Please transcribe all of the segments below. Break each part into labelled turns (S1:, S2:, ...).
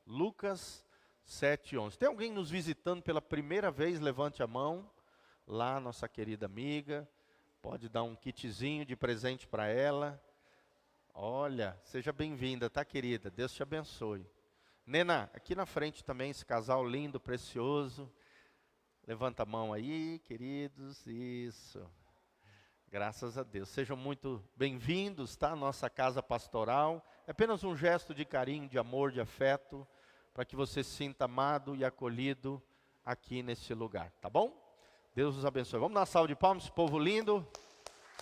S1: Lucas 7:11. Tem alguém nos visitando pela primeira vez? Levante a mão. Lá, nossa querida amiga. Pode dar um kitzinho de presente para ela. Olha, seja bem-vinda, tá, querida? Deus te abençoe. Nena, aqui na frente também esse casal lindo, precioso. Levanta a mão aí, queridos. Isso. Graças a Deus. Sejam muito bem-vindos, tá? Nossa casa pastoral. É apenas um gesto de carinho, de amor, de afeto, para que você se sinta amado e acolhido aqui nesse lugar, tá bom? Deus os abençoe. Vamos dar uma salva de palmas, povo lindo.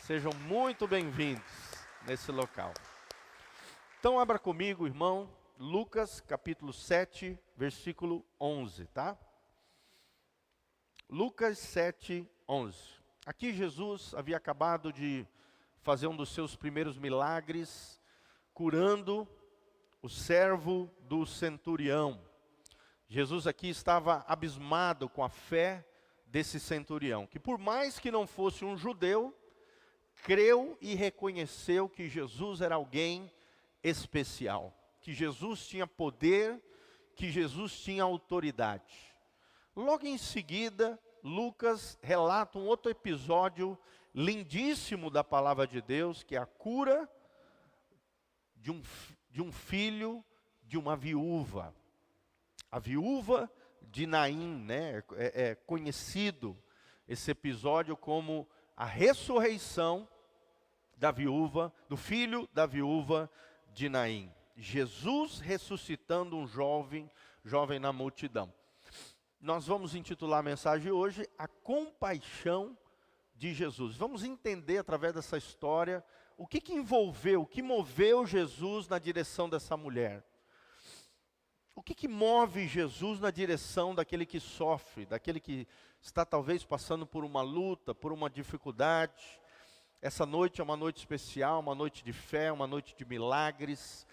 S1: Sejam muito bem-vindos nesse local. Então, abra comigo, irmão, Lucas capítulo 7, versículo 11, tá? Lucas 7, 11. Aqui Jesus havia acabado de fazer um dos seus primeiros milagres, curando o servo do centurião. Jesus aqui estava abismado com a fé desse centurião, que por mais que não fosse um judeu, creu e reconheceu que Jesus era alguém especial, que Jesus tinha poder, que Jesus tinha autoridade. Logo em seguida, Lucas relata um outro episódio lindíssimo da palavra de Deus, que é a cura de um filho de uma viúva. A viúva de Naim, né? É conhecido esse episódio como a ressurreição da viúva, do filho da viúva de Naim. Jesus ressuscitando um jovem na multidão. Nós vamos intitular a mensagem hoje, A Compaixão de Jesus. Vamos entender através dessa história o que envolveu, o que moveu Jesus na direção dessa mulher. O que move Jesus na direção daquele que sofre, daquele que está talvez passando por uma luta, por uma dificuldade. Essa noite é uma noite especial, uma noite de fé, uma noite de milagres.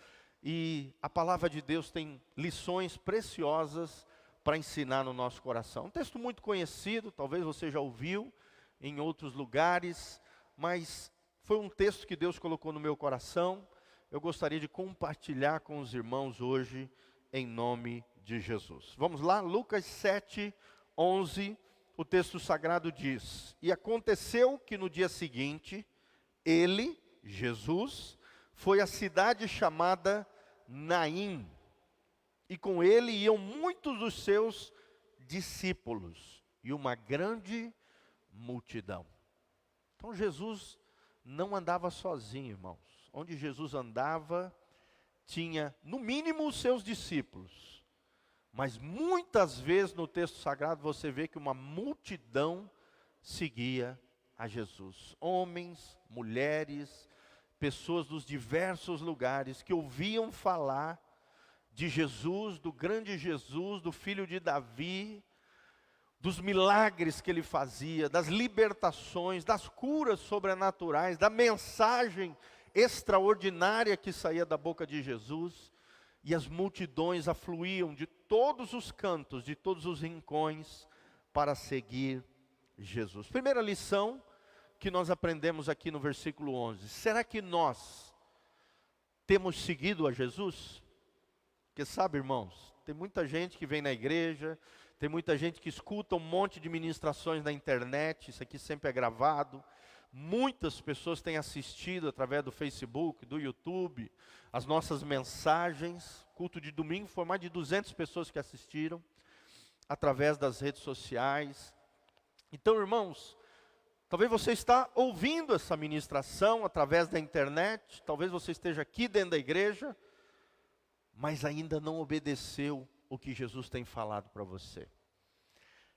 S1: E a palavra de Deus tem lições preciosas para ensinar no nosso coração. Um texto muito conhecido, talvez você já ouviu em outros lugares, mas foi um texto que Deus colocou no meu coração. Eu gostaria de compartilhar com os irmãos hoje, em nome de Jesus. Vamos lá, Lucas 7, 11, o texto sagrado diz: E aconteceu que no dia seguinte, ele, Jesus, foi à cidade chamada Naim, e com ele iam muitos dos seus discípulos, e uma grande multidão. Então Jesus não andava sozinho, irmãos. Onde Jesus andava, tinha no mínimo os seus discípulos, mas muitas vezes no texto sagrado você vê que uma multidão seguia a Jesus. Homens, mulheres, pessoas dos diversos lugares que ouviam falar de Jesus, do grande Jesus, do filho de Davi, dos milagres que ele fazia, das libertações, das curas sobrenaturais, da mensagem extraordinária que saía da boca de Jesus, e as multidões afluíam de todos os cantos, de todos os rincões, para seguir Jesus. Primeira lição que nós aprendemos aqui no versículo 11. Será que nós temos seguido a Jesus? Porque sabe, irmãos, tem muita gente que vem na igreja, tem muita gente que escuta um monte de ministrações na internet, isso aqui sempre é gravado. Muitas pessoas têm assistido através do Facebook, do YouTube, as nossas mensagens. Culto de domingo foi mais de 200 pessoas que assistiram, através das redes sociais. Então, irmãos, talvez você está ouvindo essa ministração através da internet, talvez você esteja aqui dentro da igreja, mas ainda não obedeceu o que Jesus tem falado para você.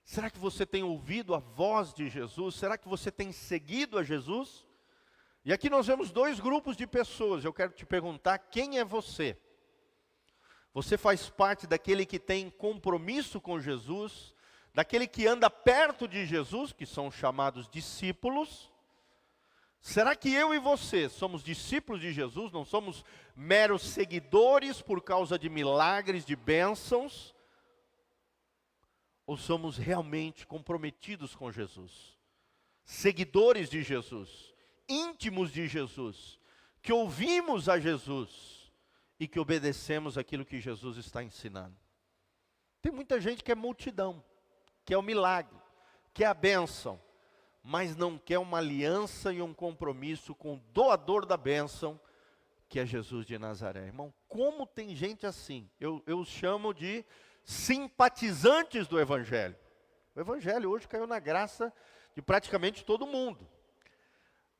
S1: Será que você tem ouvido a voz de Jesus? Será que você tem seguido a Jesus? E aqui nós vemos dois grupos de pessoas. Eu quero te perguntar, quem é você? Você faz parte daquele que tem compromisso com Jesus, daquele que anda perto de Jesus, que são chamados discípulos? Será que eu e você somos discípulos de Jesus? Não somos meros seguidores por causa de milagres, de bênçãos? Ou somos realmente comprometidos com Jesus? Seguidores de Jesus, íntimos de Jesus, que ouvimos a Jesus e que obedecemos aquilo que Jesus está ensinando. Tem muita gente que é multidão, que é o milagre, que é a bênção, mas não quer uma aliança e um compromisso com o doador da bênção, que é Jesus de Nazaré. Irmão, como tem gente assim? Eu os chamo de simpatizantes do Evangelho. O Evangelho hoje caiu na graça de praticamente todo mundo.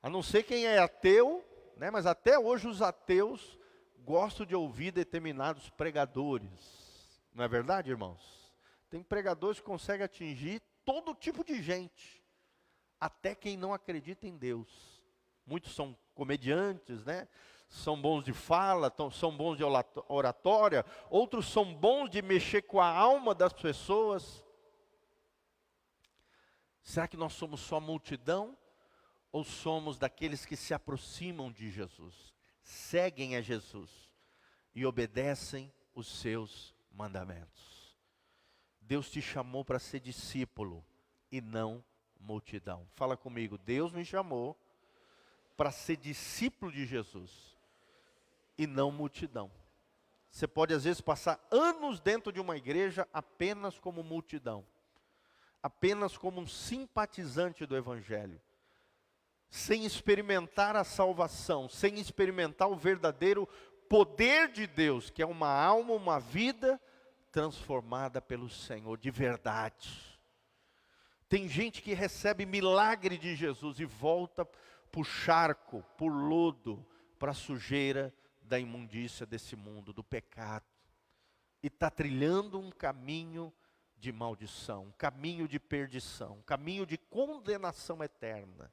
S1: A não ser quem é ateu, né? Mas até hoje os ateus gostam de ouvir determinados pregadores. Não é verdade, irmãos? Tem pregadores que conseguem atingir todo tipo de gente, até quem não acredita em Deus. Muitos são comediantes, né? São bons de fala, são bons de oratória. Outros são bons de mexer com a alma das pessoas. Será que nós somos só multidão? Ou somos daqueles que se aproximam de Jesus, seguem a Jesus e obedecem os seus mandamentos? Deus te chamou para ser discípulo e não multidão. Fala comigo, Deus me chamou para ser discípulo de Jesus e não multidão. Você pode às vezes passar anos dentro de uma igreja apenas como multidão, apenas como um simpatizante do Evangelho, sem experimentar a salvação, sem experimentar o verdadeiro poder de Deus, que é uma alma, uma vida transformada pelo Senhor, de verdade. Tem gente que recebe milagre de Jesus e volta para o charco, para o lodo, para a sujeira da imundícia desse mundo, do pecado. E está trilhando um caminho de maldição, um caminho de perdição, um caminho de condenação eterna.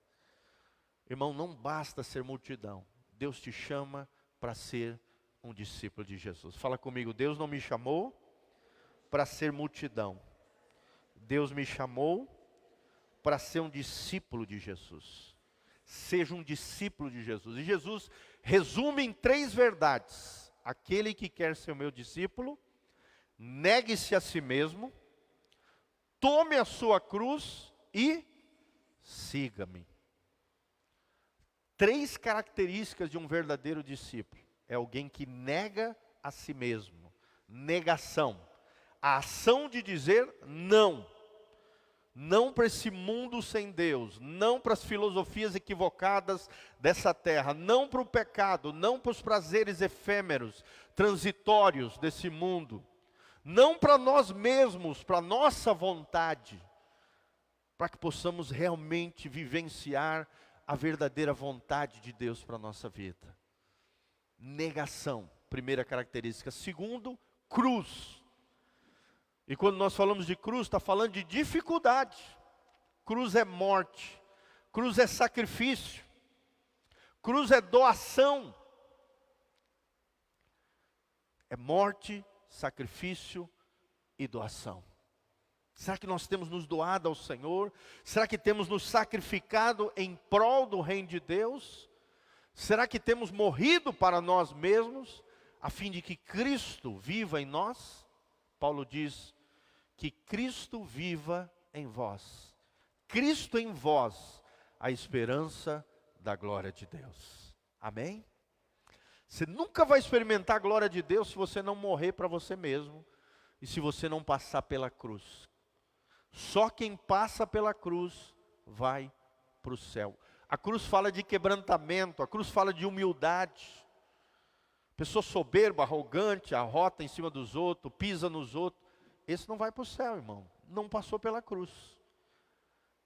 S1: Irmão, não basta ser multidão. Deus te chama para ser um discípulo de Jesus. Fala comigo, Deus não me chamou para ser multidão. Deus me chamou para ser um discípulo de Jesus. Seja um discípulo de Jesus. E Jesus resume em 3 verdades. Aquele que quer ser o meu discípulo, negue-se a si mesmo, tome a sua cruz e siga-me. 3 características de um verdadeiro discípulo. É alguém que nega a si mesmo. Negação. A ação de dizer não. Não para esse mundo sem Deus. Não para as filosofias equivocadas dessa terra. Não para o pecado. Não para os prazeres efêmeros, transitórios desse mundo. Não para nós mesmos, para a nossa vontade. Para que possamos realmente vivenciar a verdadeira vontade de Deus para a nossa vida. Negação, primeira característica. Segundo, cruz. E quando nós falamos de cruz, está falando de dificuldade. Cruz é morte. Cruz é sacrifício. Cruz é doação. É morte, sacrifício e doação. Será que nós temos nos doado ao Senhor? Será que temos nos sacrificado em prol do reino de Deus? Será que temos morrido para nós mesmos, a fim de que Cristo viva em nós? Paulo diz que Cristo viva em vós. Cristo em vós, a esperança da glória de Deus. Amém? Você nunca vai experimentar a glória de Deus se você não morrer para você mesmo e se você não passar pela cruz. Só quem passa pela cruz vai para o céu. A cruz fala de quebrantamento, a cruz fala de humildade. Pessoa soberba, arrogante, arrota em cima dos outros, pisa nos outros. Esse não vai para o céu, irmão. Não passou pela cruz.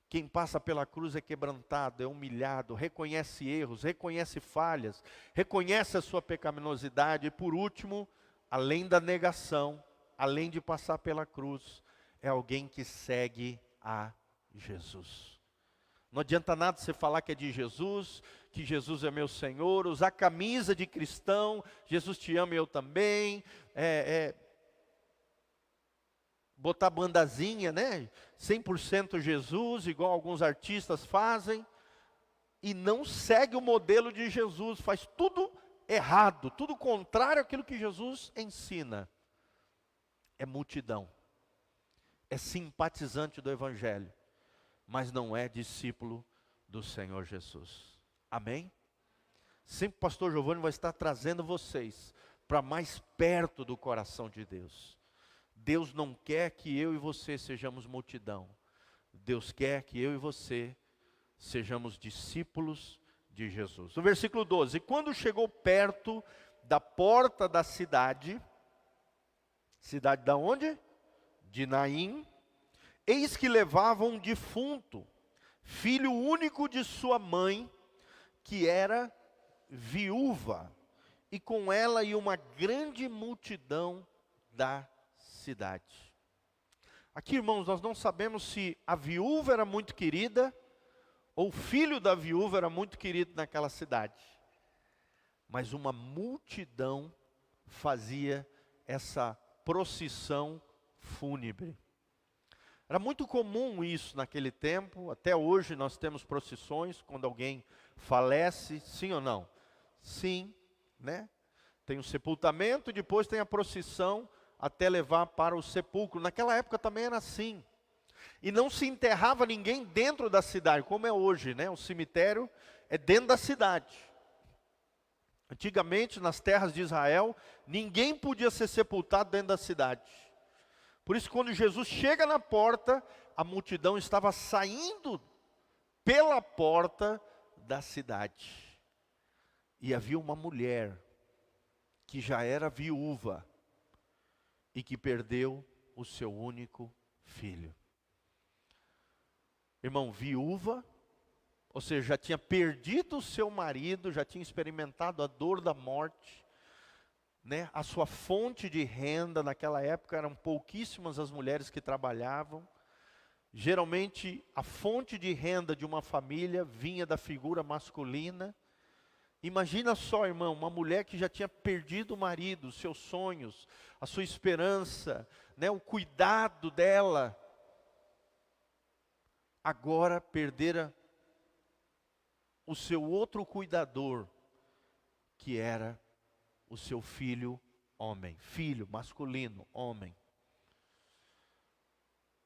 S1: Quem passa pela cruz é quebrantado, é humilhado, reconhece erros, reconhece falhas, reconhece a sua pecaminosidade. E por último, além da negação, além de passar pela cruz, é alguém que segue a Jesus. Não adianta nada você falar que é de Jesus, que Jesus é meu Senhor, usar camisa de cristão, Jesus te ama e eu também, botar bandazinha, né? 100% Jesus, igual alguns artistas fazem, e não segue o modelo de Jesus, faz tudo errado, tudo contrário àquilo que Jesus ensina. É multidão. É simpatizante do Evangelho, mas não é discípulo do Senhor Jesus. Amém? Sempre o pastor Giovanni vai estar trazendo vocês para mais perto do coração de Deus. Deus não quer que eu e você sejamos multidão. Deus quer que eu e você sejamos discípulos de Jesus. No versículo 12: e quando chegou perto da porta da cidade, cidade da onde? De Naim, eis que levava um defunto, filho único de sua mãe, que era viúva, e com ela ia uma grande multidão da cidade. Aqui, irmãos, nós não sabemos se a viúva era muito querida, ou o filho da viúva era muito querido naquela cidade. Mas uma multidão fazia essa procissão fúnebre. Era muito comum isso naquele tempo, até hoje nós temos procissões, quando alguém falece, sim ou não? Sim, né? Tem o sepultamento, depois tem a procissão, até levar para o sepulcro. Naquela época também era assim. E não se enterrava ninguém dentro da cidade, como é hoje, né? O cemitério é dentro da cidade. Antigamente, nas terras de Israel, ninguém podia ser sepultado dentro da cidade. Por isso, quando Jesus chega na porta, a multidão estava saindo pela porta da cidade. E havia uma mulher que já era viúva e que perdeu o seu único filho. Irmão, viúva, ou seja, já tinha perdido o seu marido, já tinha experimentado a dor da morte, né? A sua fonte de renda naquela época eram pouquíssimas as mulheres que trabalhavam. Geralmente a fonte de renda de uma família vinha da figura masculina. Imagina só, irmão, uma mulher que já tinha perdido o marido, os seus sonhos, a sua esperança, né, o cuidado dela. Agora perdera o seu outro cuidador, que era o seu filho homem, filho masculino, homem.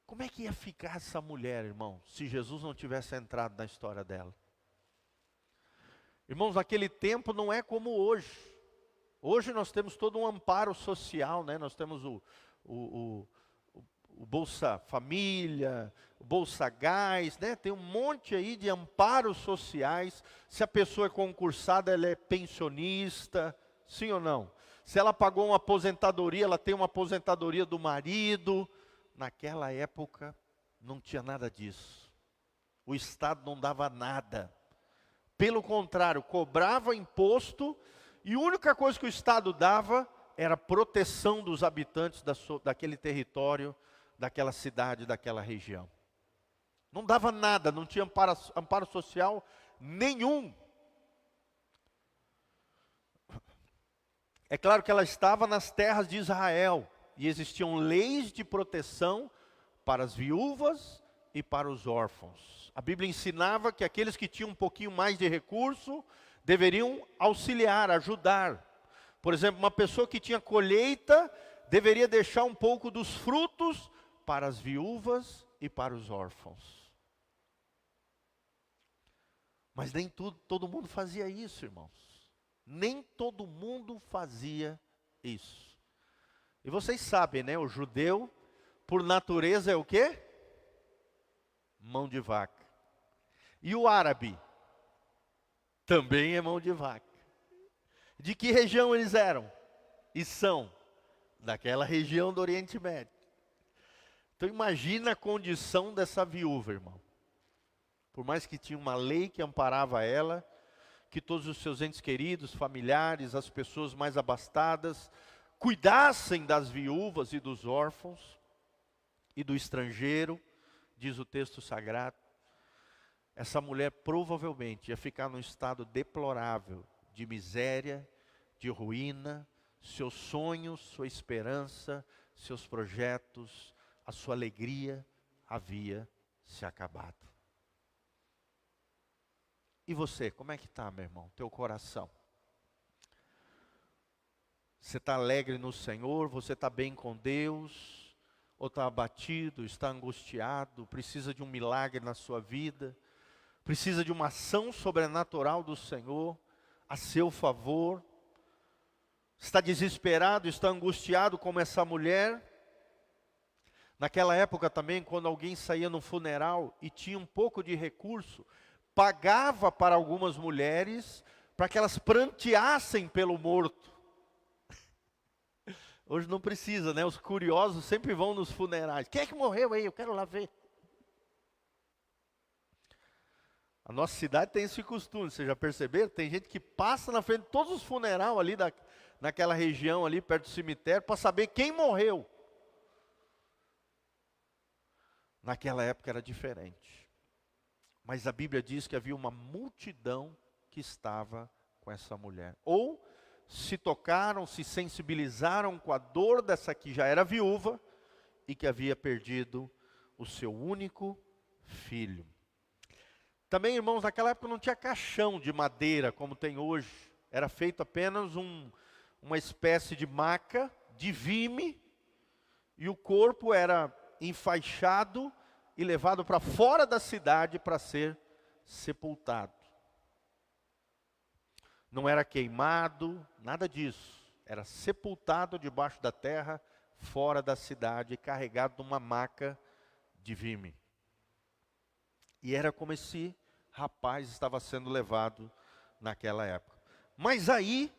S1: Como é que ia ficar essa mulher, irmão, se Jesus não tivesse entrado na história dela? Irmãos, naquele tempo não é como hoje. Hoje nós temos todo um amparo social, né? Nós temos o Bolsa Família, o Bolsa Gás, né? Tem um monte aí de amparos sociais. Se a pessoa é concursada, ela é pensionista, sim ou não? Se ela pagou uma aposentadoria, ela tem uma aposentadoria do marido. Naquela época não tinha nada disso. O Estado não dava nada. Pelo contrário, cobrava imposto e a única coisa que o Estado dava era proteção dos habitantes daquele território, daquela cidade, daquela região. Não dava nada, não tinha amparo social nenhum. É claro que ela estava nas terras de Israel e existiam leis de proteção para as viúvas e para os órfãos. A Bíblia ensinava que aqueles que tinham um pouquinho mais de recurso deveriam auxiliar, ajudar. Por exemplo, uma pessoa que tinha colheita deveria deixar um pouco dos frutos para as viúvas e para os órfãos. Mas nem todo mundo fazia isso, irmãos. Nem todo mundo fazia isso. E vocês sabem, né? O judeu, por natureza, é o quê? Mão de vaca. E o árabe? Também é mão de vaca. De que região eles eram? E são? Daquela região do Oriente Médio. Então imagina a condição dessa viúva, irmão. Por mais que tinha uma lei que amparava ela, que todos os seus entes queridos, familiares, as pessoas mais abastadas, cuidassem das viúvas e dos órfãos e do estrangeiro, diz o texto sagrado. Essa mulher provavelmente ia ficar num estado deplorável, de miséria, de ruína, seus sonhos, sua esperança, seus projetos, a sua alegria havia se acabado. E você, como é que está, meu irmão? Teu coração? Você está alegre no Senhor? Você está bem com Deus? Ou está abatido, está angustiado, precisa de um milagre na sua vida? Precisa de uma ação sobrenatural do Senhor a seu favor? está desesperado, está angustiado como essa mulher. Naquela época também, quando alguém saía no funeral e tinha um pouco de recurso, pagava para algumas mulheres para que elas pranteassem pelo morto. Hoje não precisa, né? Os curiosos sempre vão nos funerais. Quem é que morreu aí? Eu quero lá ver. A nossa cidade tem esse costume, vocês já perceberam? Tem gente que passa na frente de todos os funerais ali naquela região ali perto do cemitério para saber quem morreu. Naquela época era diferente. Mas a Bíblia diz que havia uma multidão que estava com essa mulher. Ou se tocaram, se sensibilizaram com a dor dessa que já era viúva e que havia perdido o seu único filho. Também, irmãos, naquela época não tinha caixão de madeira como tem hoje. Era feito apenas uma espécie de maca, de vime, e o corpo era enfaixado e levado para fora da cidade para ser sepultado. Não era queimado, nada disso. Era sepultado debaixo da terra, fora da cidade, carregado numa maca de vime. E era como esse rapaz estava sendo levado naquela época. Mas aí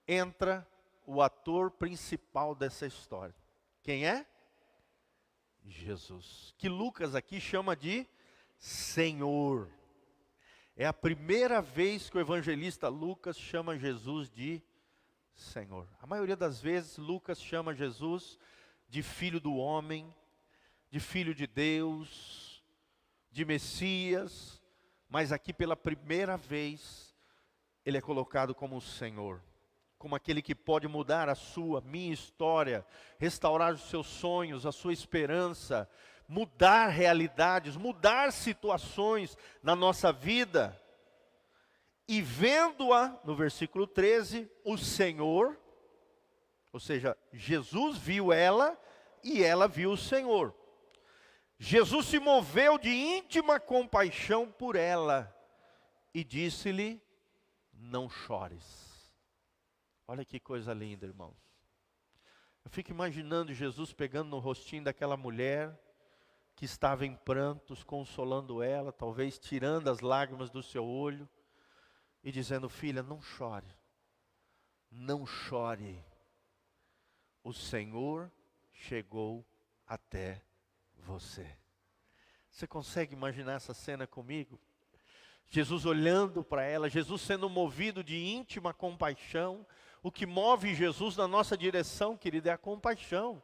S1: entra o ator principal dessa história. Quem é? Jesus. Que Lucas aqui chama de Senhor. É a primeira vez que o evangelista Lucas chama Jesus de Senhor. A maioria das vezes Lucas chama Jesus de Filho do Homem, de Filho de Deus, de Messias, mas aqui pela primeira vez ele é colocado como o Senhor, como aquele que pode mudar a sua, minha história, restaurar os seus sonhos, a sua esperança, mudar realidades, mudar situações na nossa vida. E vendo-a, no versículo 13, o Senhor, ou seja, Jesus viu ela e ela viu o Senhor. Jesus se moveu de íntima compaixão por ela e disse-lhe: não chores. Olha que coisa linda, irmãos. Eu fico imaginando Jesus pegando no rostinho daquela mulher que estava em prantos, consolando ela, talvez tirando as lágrimas do seu olho e dizendo: filha, não chore, não chore. O Senhor chegou até você. Você consegue imaginar essa cena comigo? Jesus olhando para ela, Jesus sendo movido de íntima compaixão. O que move Jesus na nossa direção, querido, é a compaixão.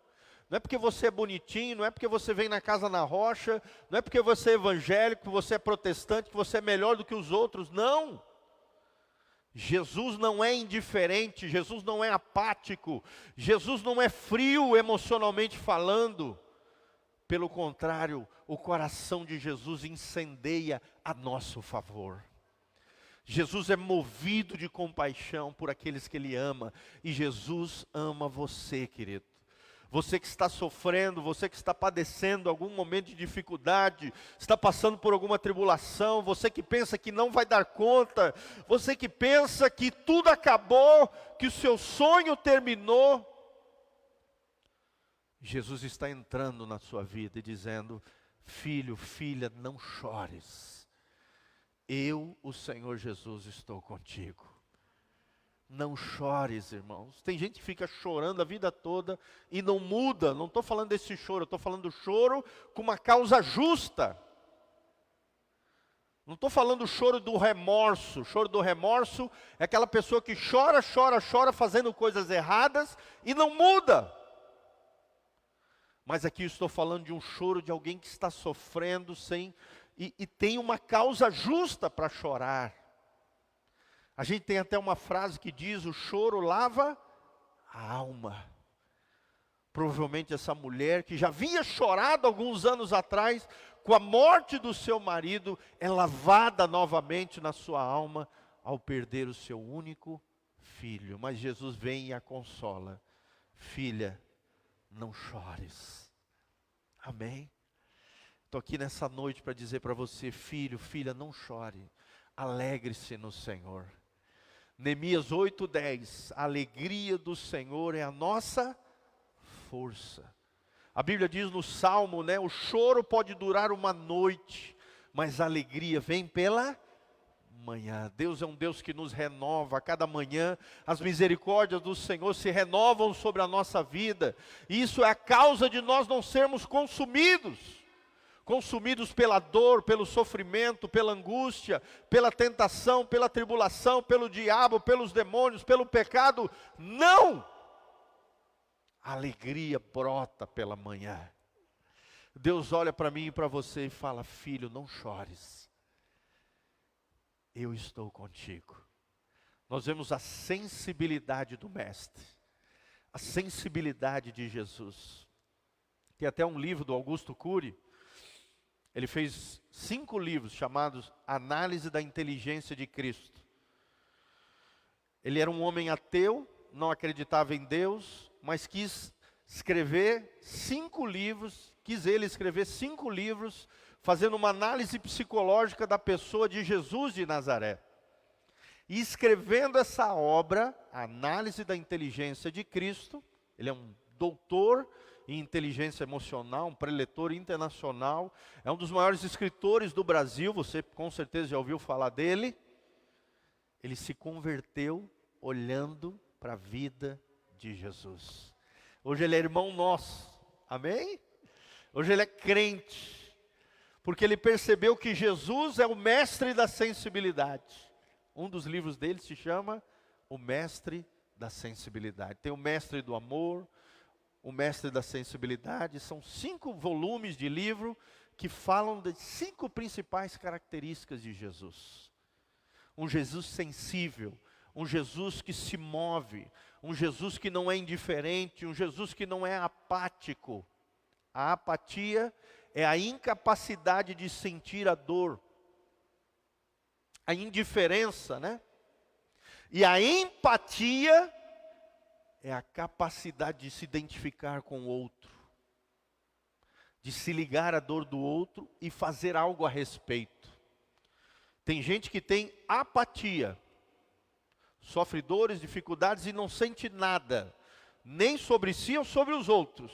S1: Não é porque você é bonitinho, não é porque você vem na casa na rocha, não é porque você é evangélico, que você é protestante, que você é melhor do que os outros, não. Jesus não é indiferente, Jesus não é apático, Jesus não é frio emocionalmente falando. Pelo contrário, o coração de Jesus incendeia a nosso favor. Jesus é movido de compaixão por aqueles que Ele ama. E Jesus ama você, querido. Você que está sofrendo, você que está padecendo algum momento de dificuldade, está passando por alguma tribulação, você que pensa que não vai dar conta, você que pensa que tudo acabou, que o seu sonho terminou. Jesus está entrando na sua vida e dizendo: filho, filha, não chores. Eu, o Senhor Jesus, estou contigo. Não chores, irmãos. Tem gente que fica chorando a vida toda e não muda. Não estou falando desse choro, eu estou falando do choro com uma causa justa. Não estou falando do choro do remorso. O choro do remorso é aquela pessoa que chora, chora, chora, fazendo coisas erradas e não muda. Mas aqui eu estou falando de um choro de alguém que está sofrendo e tem uma causa justa para chorar. A gente tem até uma frase que diz: o choro lava a alma. Provavelmente essa mulher que já havia chorado alguns anos atrás com a morte do seu marido, é lavada novamente na sua alma ao perder o seu único filho. Mas Jesus vem e a consola: filha, não chores. Amém? Estou aqui nessa noite para dizer para você: filho, filha, não chore. Alegre-se no Senhor. Neemias 8:10, a alegria do Senhor é a nossa força. A Bíblia diz no Salmo, né, o choro pode durar uma noite, mas a alegria vem pela manhã. Deus é um Deus que nos renova a cada manhã. As misericórdias do Senhor se renovam sobre a nossa vida. E isso é a causa de nós não sermos consumidos pela dor, pelo sofrimento, pela angústia, pela tentação, pela tribulação, pelo diabo, pelos demônios, pelo pecado. Não! A alegria brota pela manhã. Deus olha para mim e para você e fala: filho, não chores. Eu estou contigo. Nós vemos a sensibilidade do Mestre, a sensibilidade de Jesus. Tem até um livro do Augusto Cury, ele fez 5 livros chamados Análise da Inteligência de Cristo. Ele era um homem ateu, não acreditava em Deus, mas quis ele escrever 5 livros, fazendo uma análise psicológica da pessoa de Jesus de Nazaré. E escrevendo essa obra, a Análise da Inteligência de Cristo, ele é um doutor em inteligência emocional, um preletor internacional, é um dos maiores escritores do Brasil, você com certeza já ouviu falar dele. Ele se converteu olhando para a vida de Jesus. Hoje ele é irmão nosso, amém? Hoje ele é crente, porque ele percebeu que Jesus é o mestre da sensibilidade. Um dos livros dele se chama O Mestre da Sensibilidade. Tem o Mestre do Amor, o Mestre da Sensibilidade. São 5 volumes de livro que falam de 5 principais características de Jesus. Um Jesus sensível, um Jesus que se move, um Jesus que não é indiferente, um Jesus que não é apático. A apatia é a incapacidade de sentir a dor, a indiferença, né? E a empatia é a capacidade de se identificar com o outro, de se ligar à dor do outro e fazer algo a respeito. Tem gente que tem apatia, sofre dores, dificuldades e não sente nada, nem sobre si ou sobre os outros,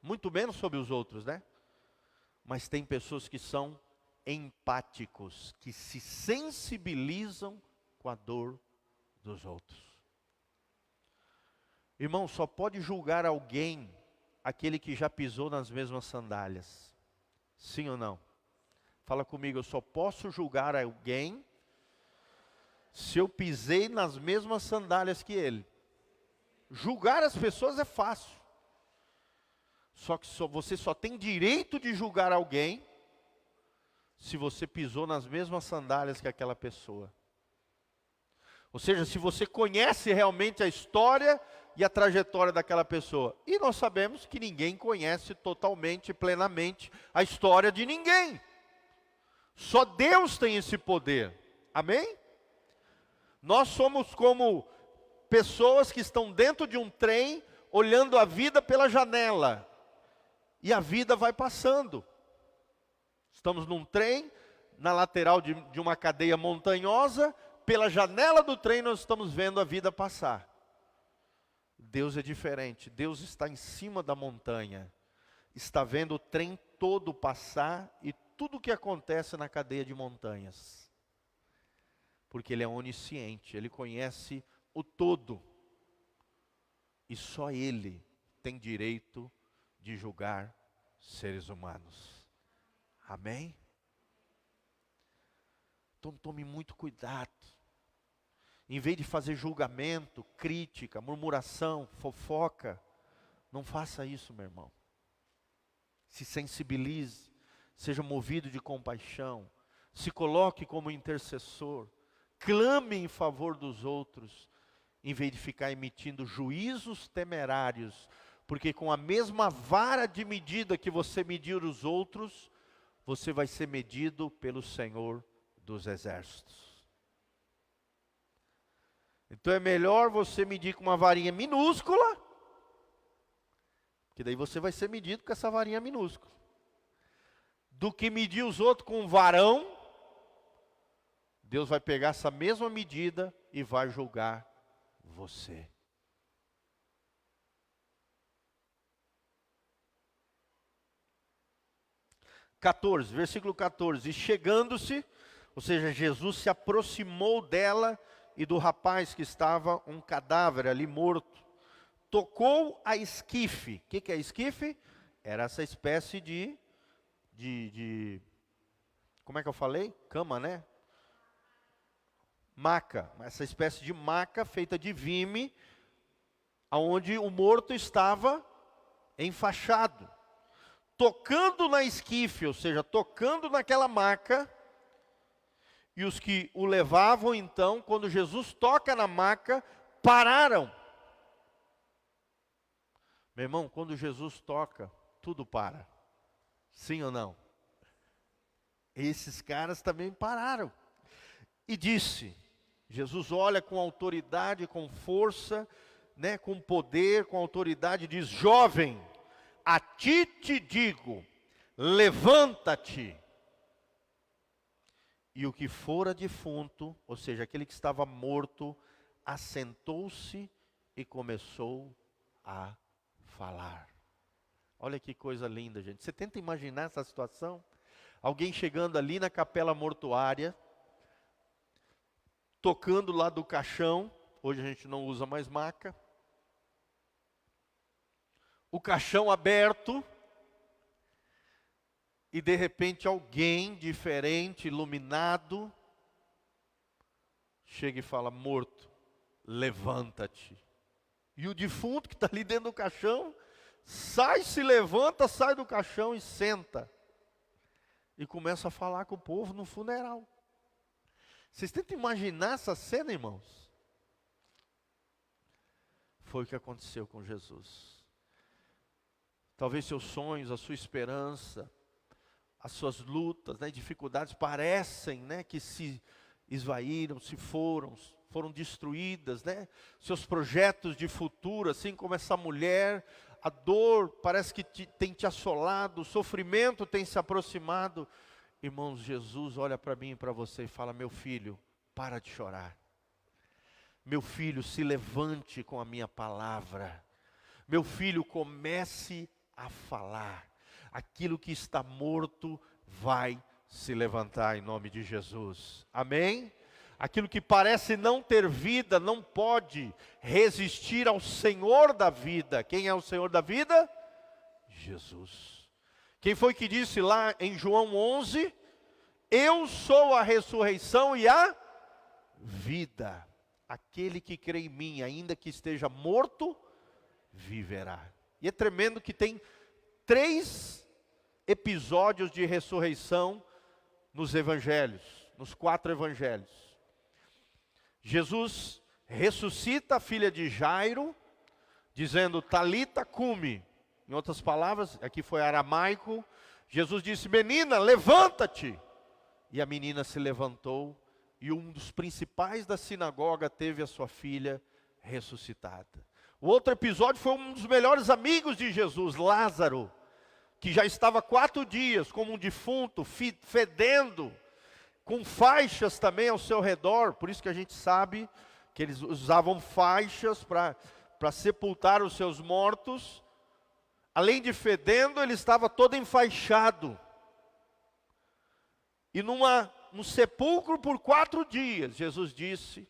S1: muito menos sobre os outros, né? Mas tem pessoas que são empáticos, que se sensibilizam com a dor dos outros. Irmão, só pode julgar alguém aquele que já pisou nas mesmas sandálias. Sim ou não? Fala comigo, eu só posso julgar alguém se eu pisei nas mesmas sandálias que ele. Julgar as pessoas é fácil. Só que você só tem direito de julgar alguém se você pisou nas mesmas sandálias que aquela pessoa. Ou seja, se você conhece realmente a história e a trajetória daquela pessoa. E nós sabemos que ninguém conhece totalmente, plenamente a história de ninguém. Só Deus tem esse poder. Amém? Nós somos como pessoas que estão dentro de um trem, olhando a vida pela janela. E a vida vai passando. Estamos num trem, na lateral de uma cadeia montanhosa, pela janela do trem nós estamos vendo a vida passar. Deus é diferente, Deus está em cima da montanha, está vendo o trem todo passar e tudo o que acontece na cadeia de montanhas. Porque Ele é onisciente, Ele conhece o todo. E só Ele tem direito de julgar seres humanos. Amém? Então tome muito cuidado. Em vez de fazer julgamento, crítica, murmuração, fofoca, não faça isso, meu irmão. Se sensibilize, seja movido de compaixão, se coloque como intercessor, clame em favor dos outros, em vez de ficar emitindo juízos temerários, porque com a mesma vara de medida que você medir os outros, você vai ser medido pelo Senhor dos Exércitos. Então é melhor você medir com uma varinha minúscula, que daí você vai ser medido com essa varinha minúscula, do que medir os outros com um varão. Deus vai pegar essa mesma medida e vai julgar você. Versículo 14. E chegando-se, ou seja, Jesus se aproximou dela e do rapaz que estava um cadáver ali morto. Tocou a esquife. O que é esquife? Era essa espécie de como é que eu falei? Cama, né? Maca. Essa espécie de maca feita de vime, onde o morto estava enfaixado. Tocando na esquife, ou seja, tocando naquela maca, e os que o levavam então, quando Jesus toca na maca, pararam. Meu irmão, quando Jesus toca, tudo para. Sim ou não? Esses caras também pararam. E disse, Jesus olha com autoridade, com força, né, com poder, com autoridade, diz: jovem, a ti te digo, levanta-te. E o que fora defunto, ou seja, aquele que estava morto, assentou-se e começou a falar. Olha que coisa linda, gente. Você tenta imaginar essa situação? Alguém chegando ali na capela mortuária, tocando lá do caixão. Hoje a gente não usa mais maca. O caixão aberto, e de repente alguém diferente, iluminado, chega e fala: morto, levanta-te. E o defunto que está ali dentro do caixão, se levanta, sai do caixão e senta. E começa a falar com o povo no funeral. Vocês tentam imaginar essa cena, irmãos? Foi o que aconteceu com Jesus. Talvez seus sonhos, a sua esperança, as suas lutas, né, dificuldades parecem, né, que se esvaíram, foram destruídas, né? Seus projetos de futuro, assim como essa mulher, a dor parece que tem te assolado, o sofrimento tem se aproximado. Irmãos, Jesus olha para mim e para você e fala: meu filho, para de chorar. Meu filho, se levante com a minha palavra. Meu filho, comece a falar. Aquilo que está morto vai se levantar em nome de Jesus. Amém? Aquilo que parece não ter vida, não pode resistir ao Senhor da vida. Quem é o Senhor da vida? Jesus. Quem foi que disse lá em João 11? Eu sou a ressurreição e a vida. Aquele que crê em mim, ainda que esteja morto, viverá. E é tremendo que tem 3 episódios de ressurreição nos evangelhos, nos 4 evangelhos. Jesus ressuscita a filha de Jairo, dizendo: Talita cumi. Em outras palavras, aqui foi aramaico. Jesus disse: menina, levanta-te. E a menina se levantou, e um dos principais da sinagoga teve a sua filha ressuscitada. O outro episódio foi um dos melhores amigos de Jesus, Lázaro, que já estava 4 dias como um defunto, fedendo, com faixas também ao seu redor. Por isso que a gente sabe que eles usavam faixas para sepultar os seus mortos. Além de fedendo, ele estava todo enfaixado. E num sepulcro por 4 dias, Jesus disse: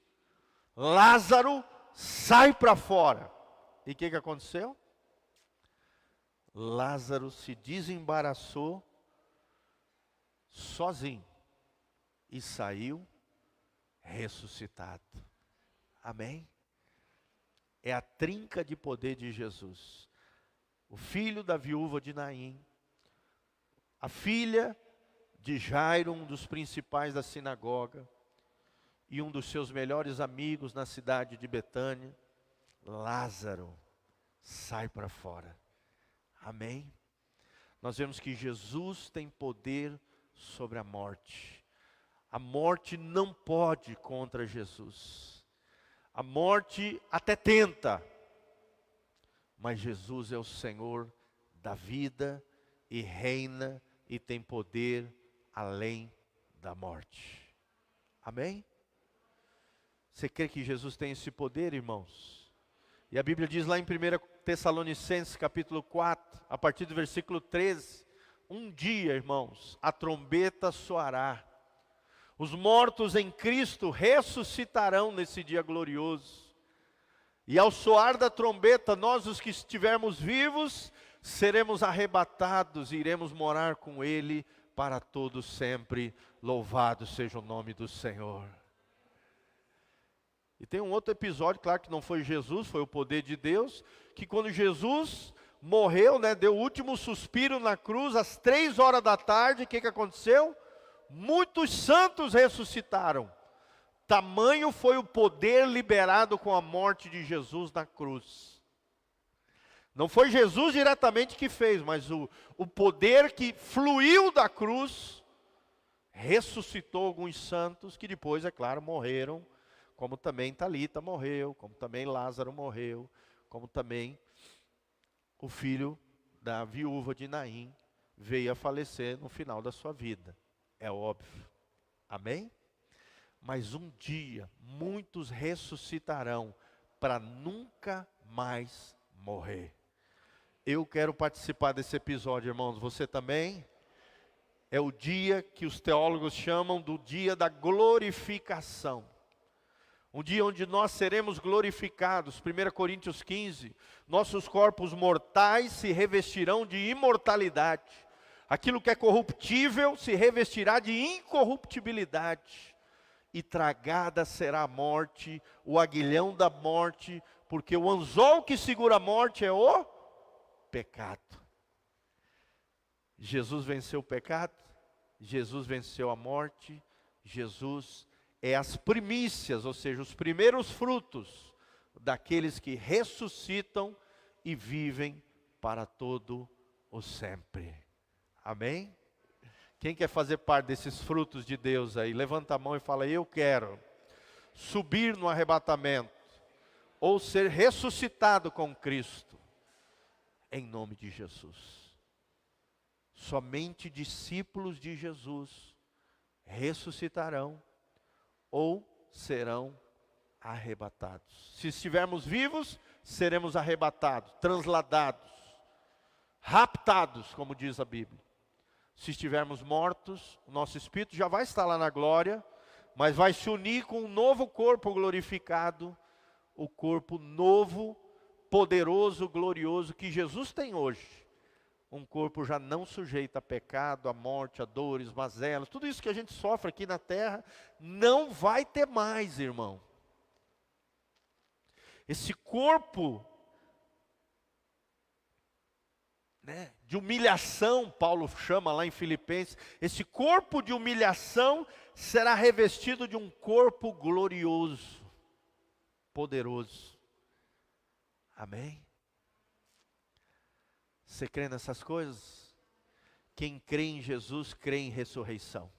S1: Lázaro, sai para fora. E o que aconteceu? Lázaro se desembaraçou sozinho e saiu ressuscitado. Amém? É a trinca de poder de Jesus. O filho da viúva de Naim, a filha de Jairo, um dos principais da sinagoga, e um dos seus melhores amigos na cidade de Betânia, Lázaro, sai para fora. Amém? Nós vemos que Jesus tem poder sobre a morte. A morte não pode contra Jesus. A morte até tenta, mas Jesus é o Senhor da vida e reina e tem poder além da morte. Amém? Você crê que Jesus tem esse poder, irmãos? E a Bíblia diz lá em 1 Tessalonicenses capítulo 4, a partir do versículo 13, um dia, irmãos, a trombeta soará. Os mortos em Cristo ressuscitarão nesse dia glorioso. E ao soar da trombeta, nós os que estivermos vivos, seremos arrebatados e iremos morar com Ele para todo sempre. Louvado seja o nome do Senhor. E tem um outro episódio, claro que não foi Jesus, foi o poder de Deus, que quando Jesus morreu, deu o último suspiro na cruz, às 3 horas da tarde, o que aconteceu? Muitos santos ressuscitaram. Tamanho foi o poder liberado com a morte de Jesus na cruz. Não foi Jesus diretamente que fez, mas o poder que fluiu da cruz, ressuscitou alguns santos, que depois, é claro, morreram, como também Talita morreu, como também Lázaro morreu, como também o filho da viúva de Naim veio a falecer no final da sua vida. É óbvio. Amém? Mas um dia, muitos ressuscitarão para nunca mais morrer. Eu quero participar desse episódio, irmãos. Você também? É o dia que os teólogos chamam do dia da glorificação. Um dia onde nós seremos glorificados. 1 Coríntios 15. Nossos corpos mortais se revestirão de imortalidade. Aquilo que é corruptível se revestirá de incorruptibilidade. E tragada será a morte, o aguilhão da morte, porque o anzol que segura a morte é o pecado. Jesus venceu o pecado, Jesus venceu a morte, Jesus é as primícias, ou seja, os primeiros frutos daqueles que ressuscitam e vivem para todo o sempre. Amém? Quem quer fazer parte desses frutos de Deus aí? Levanta a mão e fala: eu quero subir no arrebatamento, ou ser ressuscitado com Cristo, em nome de Jesus. Somente discípulos de Jesus ressuscitarão ou serão arrebatados. Se estivermos vivos, seremos arrebatados, transladados, raptados, como diz a Bíblia. Se estivermos mortos, o nosso espírito já vai estar lá na glória, mas vai se unir com um novo corpo glorificado, o corpo novo, poderoso, glorioso que Jesus tem hoje. Um corpo já não sujeito a pecado, a morte, a dores, mazelas, tudo isso que a gente sofre aqui na terra, não vai ter mais, irmão. Esse corpo, de humilhação, Paulo chama lá em Filipenses, esse corpo de humilhação será revestido de um corpo glorioso, poderoso. Amém? Você crê nessas coisas? Quem crê em Jesus, crê em ressurreição.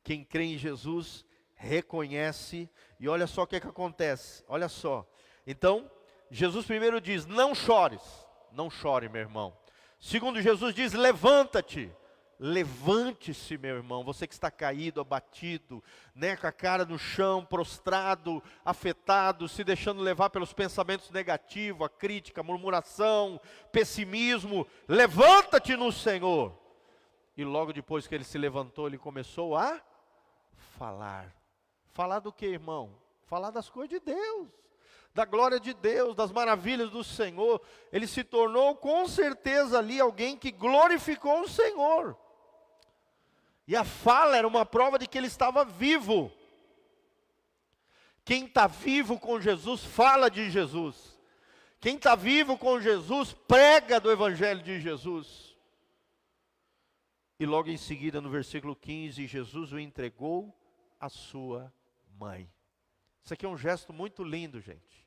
S1: Quem crê em Jesus, reconhece, e olha só o que acontece, olha só. Então, Jesus primeiro diz: não chores, não chore, meu irmão. Segundo, Jesus diz: levanta-te. Levante-se, meu irmão, você que está caído, abatido, com a cara no chão, prostrado, afetado, se deixando levar pelos pensamentos negativos, a crítica, a murmuração, pessimismo. Levanta-te no Senhor. E logo depois que ele se levantou, ele começou a falar. Falar do que, irmão? Falar das coisas de Deus, da glória de Deus, das maravilhas do Senhor. Ele se tornou com certeza ali alguém que glorificou o Senhor. E a fala era uma prova de que ele estava vivo. Quem está vivo com Jesus, fala de Jesus. Quem está vivo com Jesus, prega do Evangelho de Jesus. E logo em seguida, no versículo 15, Jesus o entregou à sua mãe. Isso aqui é um gesto muito lindo, gente.